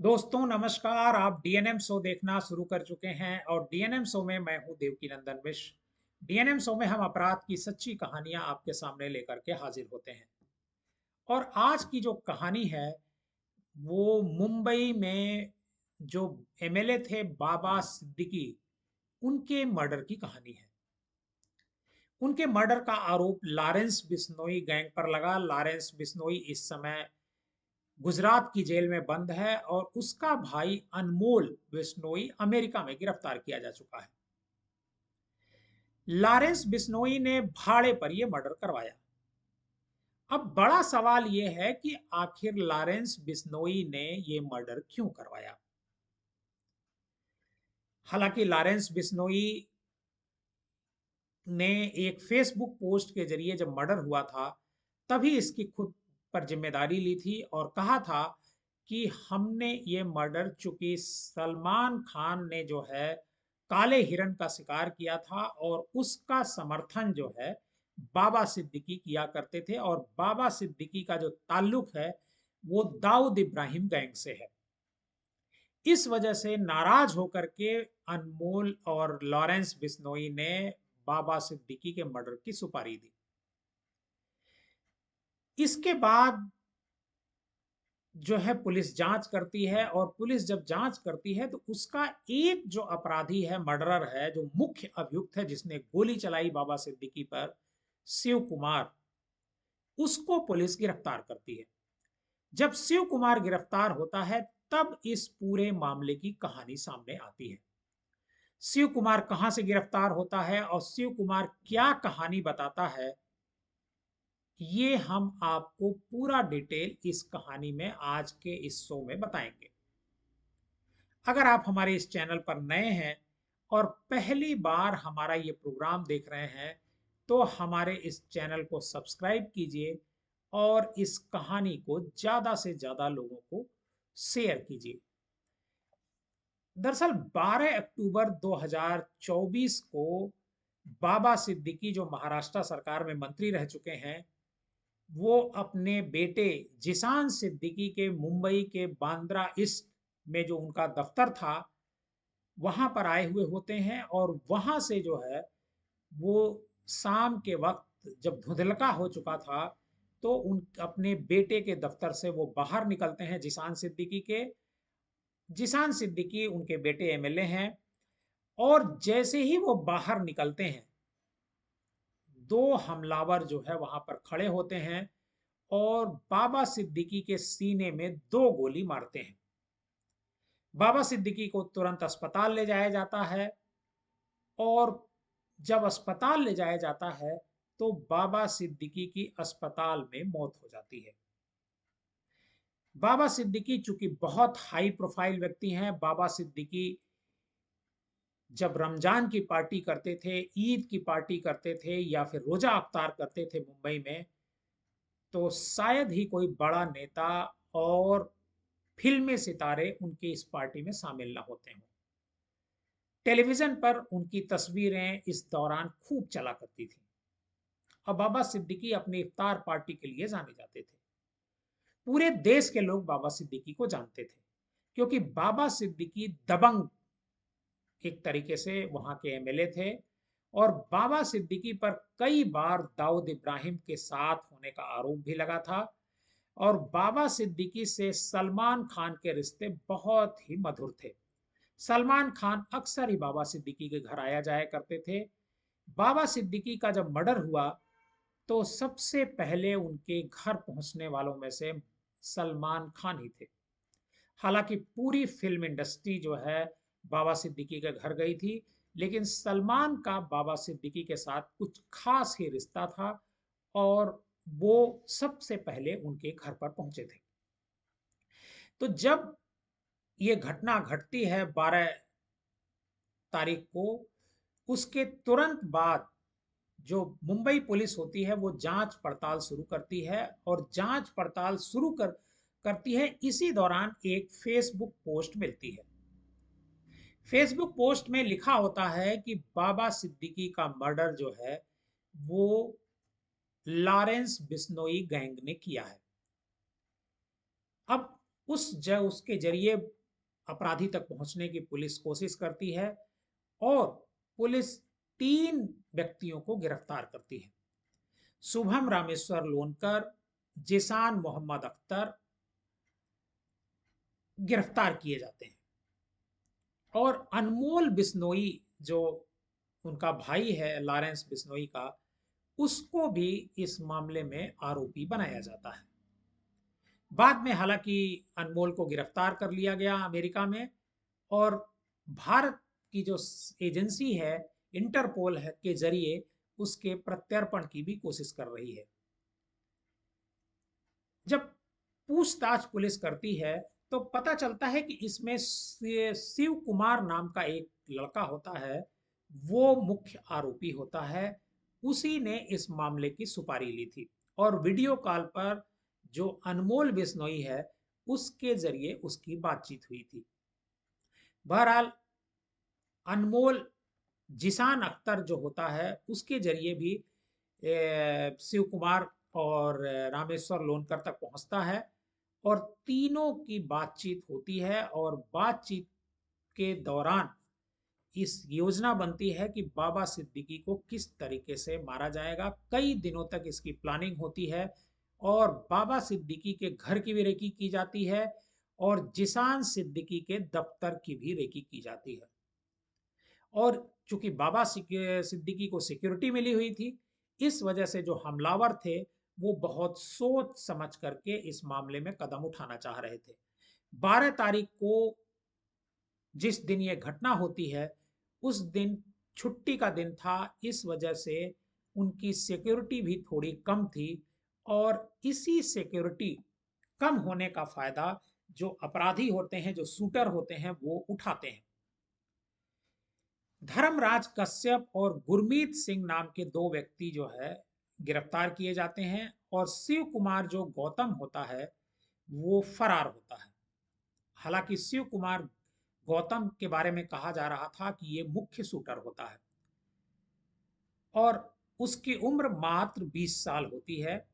दोस्तों नमस्कार। आप डीएनएम शो देखना शुरू कर चुके हैं और डीएनएम शो में मैं हूं देवकी नंदन मिश्र। डीएनएम शो में हम अपराध की सच्ची कहानियां आपके सामने लेकर के हाजिर होते हैं। और आज की जो कहानी है वो मुंबई में जो एमएलए थे बाबा सिद्दीकी, उनके मर्डर की कहानी है। उनके मर्डर का आरोप लॉरेंस बिश्नोई गैंग पर लगा। लॉरेंस बिश्नोई इस समय गुजरात की जेल में बंद है और उसका भाई अनमोल बिश्नोई अमेरिका में गिरफ्तार किया जा चुका है। लॉरेंस बिश्नोई ने भाड़े पर यह मर्डर करवाया। अब बड़ा सवाल यह है कि आखिर लॉरेंस बिश्नोई ने यह मर्डर क्यों करवाया। हालांकि लॉरेंस बिश्नोई ने एक फेसबुक पोस्ट के जरिए जब मर्डर हुआ था तभी इसकी खुद पर जिम्मेदारी ली थी और कहा था कि हमने ये मर्डर, चूंकि सलमान खान ने जो है काले हिरन का शिकार किया था और उसका समर्थन जो है बाबा सिद्दीकी किया करते थे और बाबा सिद्दीकी का जो ताल्लुक है वो दाऊद इब्राहिम गैंग से है। इस वजह से नाराज होकर के अनमोल और लॉरेंस बिश्नोई ने बाबा सिद्दीकी के मर्डर की सुपारी दी। इसके बाद जो है पुलिस जांच करती है और पुलिस जब जांच करती है तो उसका एक जो अपराधी है, मर्डरर है, जो मुख्य अभियुक्त है जिसने गोली चलाई बाबा सिद्दीकी पर, शिव कुमार, उसको पुलिस गिरफ्तार करती है। जब शिव कुमार गिरफ्तार होता है तब इस पूरे मामले की कहानी सामने आती है। शिव कुमार कहां से गिरफ्तार होता है और शिव कुमार क्या कहानी बताता है, ये हम आपको पूरा डिटेल इस कहानी में आज के इस शो में बताएंगे। अगर आप हमारे इस चैनल पर नए हैं और पहली बार हमारा ये प्रोग्राम देख रहे हैं तो हमारे इस चैनल को सब्सक्राइब कीजिए और इस कहानी को ज्यादा से ज्यादा लोगों को शेयर कीजिए। दरअसल 12 अक्टूबर 2024 को बाबा सिद्दीकी, जो महाराष्ट्र सरकार में मंत्री रह चुके हैं, वो अपने बेटे जिशान सिद्दीकी के मुंबई के बांद्रा ईस्ट में जो उनका दफ्तर था वहां पर आए हुए होते हैं और वहां से जो है वो शाम के वक्त जब धुंधलका हो चुका था तो उन अपने बेटे के दफ्तर से वो बाहर निकलते हैं। जिशान सिद्दीकी उनके बेटे एमएलए हैं और जैसे ही वो बाहर निकलते हैं दो हमलावर जो है वहां पर खड़े होते हैं और बाबा सिद्दीकी के सीने में दो गोली मारते हैं। बाबा सिद्दीकी को तुरंत अस्पताल ले जाया जाता है और जब अस्पताल ले जाया जाता है तो बाबा सिद्दीकी की अस्पताल में मौत हो जाती है। बाबा सिद्दीकी चूंकि बहुत हाई प्रोफाइल व्यक्ति हैं, बाबा सिद्दीकी जब रमजान की पार्टी करते थे, ईद की पार्टी करते थे या फिर रोजा अफ्तार करते थे मुंबई में, तो शायद ही कोई बड़ा नेता और फिल्मी सितारे उनकी इस पार्टी में शामिल ना होते हों। टेलीविजन पर उनकी तस्वीरें इस दौरान खूब चला करती थी और बाबा सिद्दीकी अपनी इफ्तार पार्टी के लिए जाने जाते थे। पूरे देश के लोग बाबा सिद्दीकी को जानते थे क्योंकि बाबा सिद्दीकी दबंग एक तरीके से वहां के एमएलए थे और बाबा सिद्दीकी पर कई बार दाऊद इब्राहिम के साथ होने का आरोप भी लगा था और बाबा सिद्दीकी से सलमान खान के रिश्ते बहुत ही मधुर थे। सलमान खान अक्सर ही बाबा सिद्दीकी के घर आया जाया करते थे। बाबा सिद्दीकी का जब मर्डर हुआ तो सबसे पहले उनके घर पहुंचने वालों में से सलमान खान ही थे। हालांकि पूरी फिल्म इंडस्ट्री जो है बाबा सिद्दीकी के घर गई थी, लेकिन सलमान का बाबा सिद्दीकी के साथ कुछ खास ही रिश्ता था और वो सबसे पहले उनके घर पर पहुंचे थे। तो जब ये घटना घटती है 12 तारीख को, उसके तुरंत बाद जो मुंबई पुलिस होती है वो जांच पड़ताल शुरू करती है और जांच पड़ताल शुरू करती है। इसी दौरान एक फेसबुक पोस्ट मिलती है। फेसबुक पोस्ट में लिखा होता है कि बाबा सिद्दीकी का मर्डर जो है वो लॉरेंस बिश्नोई गैंग ने किया है। अब उसके जरिए अपराधी तक पहुंचने की पुलिस कोशिश करती है और पुलिस 3 व्यक्तियों को गिरफ्तार करती है। शुभम रामेश्वर लोनकर, जिसान मोहम्मद अख्तर गिरफ्तार किए जाते हैं और अनमोल बिश्नोई जो उनका भाई है लॉरेंस बिश्नोई का, उसको भी इस मामले में आरोपी बनाया जाता है। बाद में हालांकि अनमोल को गिरफ्तार कर लिया गया अमेरिका में और भारत की जो एजेंसी है इंटरपोल है के जरिए उसके प्रत्यर्पण की भी कोशिश कर रही है। जब पूछताछ पुलिस करती है तो पता चलता है कि इसमें शिव कुमार नाम का एक लड़का होता है, वो मुख्य आरोपी होता है। उसी ने इस मामले की सुपारी ली थी और वीडियो कॉल पर जो अनमोल बिश्नोई है उसके जरिए उसकी बातचीत हुई थी। बहरहाल अनमोल जिसान अख्तर जो होता है उसके जरिए भी शिव कुमार और रामेश्वर लोनकर तक पहुंचता है और तीनों की बातचीत होती है और बातचीत के दौरान इस योजना बनती है कि बाबा सिद्दीकी को किस तरीके से मारा जाएगा। कई दिनों तक इसकी प्लानिंग होती है और बाबा सिद्दीकी के घर की भी रेकी की जाती है और जिसान सिद्दीकी के दफ्तर की भी रेकी की जाती है। और चूंकि बाबा सिद्दीकी को सिक्योरिटी मिली हुई थी, इस वजह से जो हमलावर थे वो बहुत सोच समझ करके इस मामले में कदम उठाना चाह रहे थे। 12 तारीख को जिस दिन ये घटना होती है उस दिन छुट्टी का दिन था, इस वजह से उनकी सिक्योरिटी भी थोड़ी कम थी और इसी सिक्योरिटी कम होने का फायदा जो अपराधी होते हैं, जो शूटर होते हैं, वो उठाते हैं। धर्मराज कश्यप और गुरमीत सिंह नाम के 2 व्यक्ति जो है गिरफ्तार किए जाते हैं और शिव कुमार जो गौतम होता है वो फरार होता है। हालांकि शिव कुमार गौतम के बारे में कहा जा रहा था कि ये मुख्य शूटर होता है और उसकी उम्र मात्र 20 साल होती है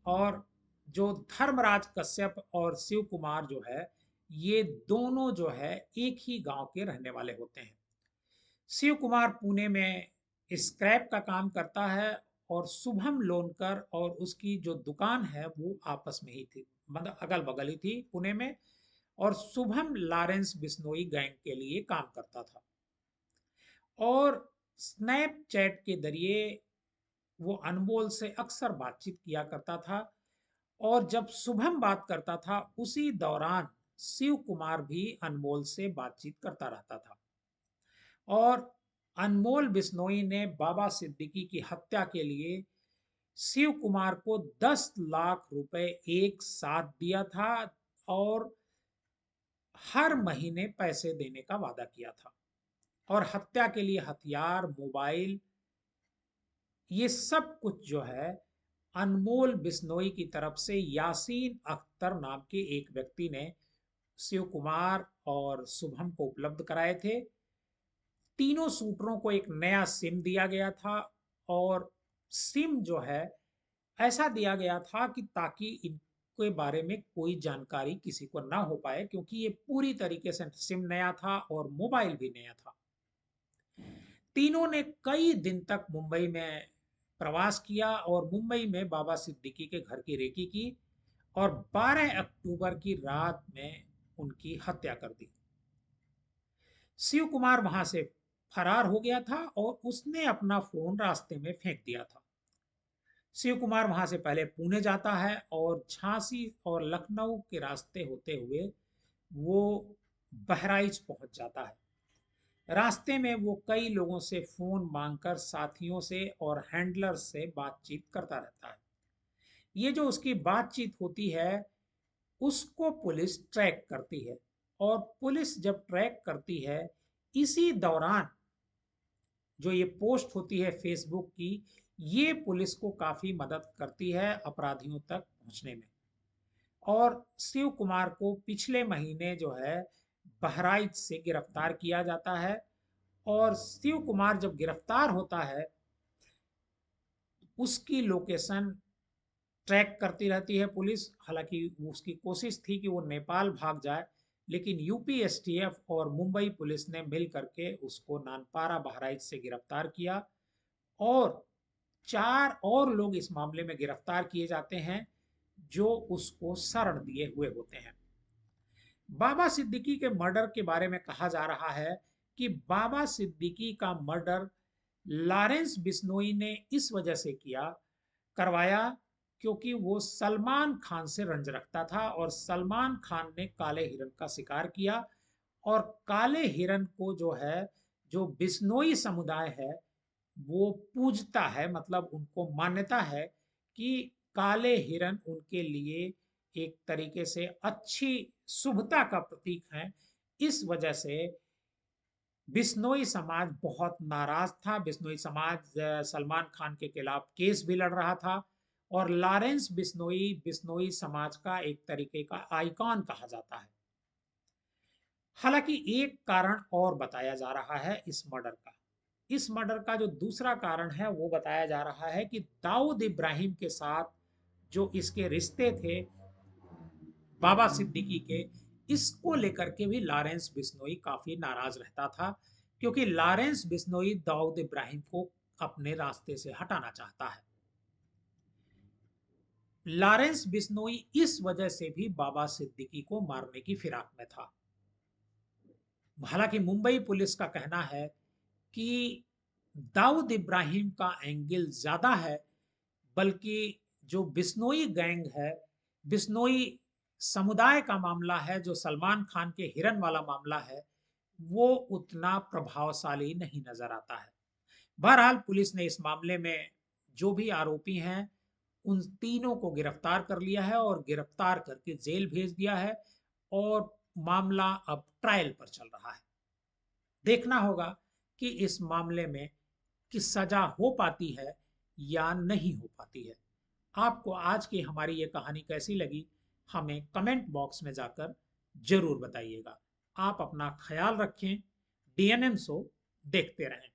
और जो धर्मराज कश्यप और शिव कुमार जो है ये दोनों जो है एक ही गांव के रहने वाले होते हैं। शिव कुमार पुणे में स्क्रैप का काम करता है और शुभम लोनकर और उसकी जो दुकान है वो आपस में ही थी, मतलब अगल बगल ही थी पुणे में। और शुभम लॉरेंस बिश्नोई गैंग के लिए काम करता था और स्नैपचैट के जरिए वो अनमोल से अक्सर बातचीत किया करता था और जब शुभम बात करता था उसी दौरान शिव कुमार भी अनमोल से बातचीत करता रहता था और अनमोल बिश्नोई ने बाबा सिद्दीकी की हत्या के लिए शिव कुमार को 10 लाख रुपए एक साथ दिया था और हर महीने पैसे देने का वादा किया था और हत्या के लिए हथियार, मोबाइल, ये सब कुछ जो है अनमोल बिश्नोई की तरफ से यासीन अख्तर नाम के एक व्यक्ति ने शिव कुमार और शुभम को उपलब्ध कराए थे। तीनों शूटरों को एक नया सिम दिया गया था और सिम जो है ऐसा दिया गया था कि ताकि इनके बारे में कोई जानकारी किसी को ना हो पाए, क्योंकि ये पूरी तरीके से सिम नया था और मोबाइल भी नया था। तीनों ने कई दिन तक मुंबई में प्रवास किया और मुंबई में बाबा सिद्दीकी के घर की रेकी की और 12 अक्टूबर की रात में उनकी हत्या कर दी। शिव कुमार वहां से फरार हो गया था और उसने अपना फोन रास्ते में फेंक दिया था। शिव कुमार वहां से पहले पुणे जाता है और झांसी और लखनऊ के रास्ते होते हुए वो बहराइच पहुंच जाता है। रास्ते में वो कई लोगों से फोन मांगकर साथियों से और हैंडलर से बातचीत करता रहता है। ये जो उसकी बातचीत होती है उसको पुलिस ट्रैक करती है और पुलिस जब ट्रैक करती है इसी दौरान जो ये पोस्ट होती है फेसबुक की, ये पुलिस को काफी मदद करती है अपराधियों तक पहुंचने में। और शिव कुमार को पिछले महीने जो है बहराइच से गिरफ्तार किया जाता है और शिव कुमार जब गिरफ्तार होता है उसकी लोकेशन ट्रैक करती रहती है पुलिस। हालांकि उसकी कोशिश थी कि वो नेपाल भाग जाए, लेकिन यूपी एसटीएफ और मुंबई पुलिस ने मिल करके उसको नानपारा बहराइच से गिरफ्तार किया। और 4 और लोग इस मामले में गिरफ्तार किए जाते हैं जो उसको शरण दिए हुए होते हैं। बाबा सिद्दीकी के मर्डर के बारे में कहा जा रहा है कि बाबा सिद्दीकी का मर्डर लॉरेंस बिश्नोई ने इस वजह से करवाया क्योंकि वो सलमान खान से रंज रखता था और सलमान खान ने काले हिरन का शिकार किया। और काले हिरन को जो है, जो बिश्नोई समुदाय है, वो पूजता है, मतलब उनको मान्यता है कि काले हिरन उनके लिए एक तरीके से अच्छी शुभता का प्रतीक है। इस वजह से बिश्नोई समाज बहुत नाराज था। बिश्नोई समाज सलमान खान के खिलाफ केस भी लड़ रहा था। और लॉरेंस बिश्नोई बिश्नोई समाज का एक तरीके का आइकॉन कहा जाता है। हालांकि एक कारण और बताया जा रहा है इस मर्डर का। इस मर्डर का जो दूसरा कारण है वो बताया जा रहा है कि दाऊद इब्राहिम के साथ जो इसके रिश्ते थे बाबा सिद्दीकी के, इसको लेकर के भी लॉरेंस बिश्नोई काफी नाराज रहता था, क्योंकि लॉरेंस बिश्नोई दाऊद इब्राहिम को अपने रास्ते से हटाना चाहता है। लॉरेंस बिश्नोई इस वजह से भी बाबा सिद्दीकी को मारने की फिराक में था। हालांकि मुंबई पुलिस का कहना है कि दाऊद इब्राहिम का एंगल ज्यादा है, बल्कि जो बिश्नोई गैंग है, बिश्नोई समुदाय का मामला है, जो सलमान खान के हिरन वाला मामला है, वो उतना प्रभावशाली नहीं नजर आता है। बहरहाल पुलिस ने इस मामले में जो भी आरोपी हैं उन तीनों को गिरफ्तार कर लिया है और गिरफ्तार करके जेल भेज दिया है। और मामला अब ट्रायल पर चल रहा है। देखना होगा कि इस मामले में कि सजा हो पाती है या नहीं हो पाती है। आपको आज की हमारी ये कहानी कैसी लगी, हमें कमेंट बॉक्स में जाकर जरूर बताइएगा। आप अपना ख्याल रखें। डीएनएम शो देखते रहें।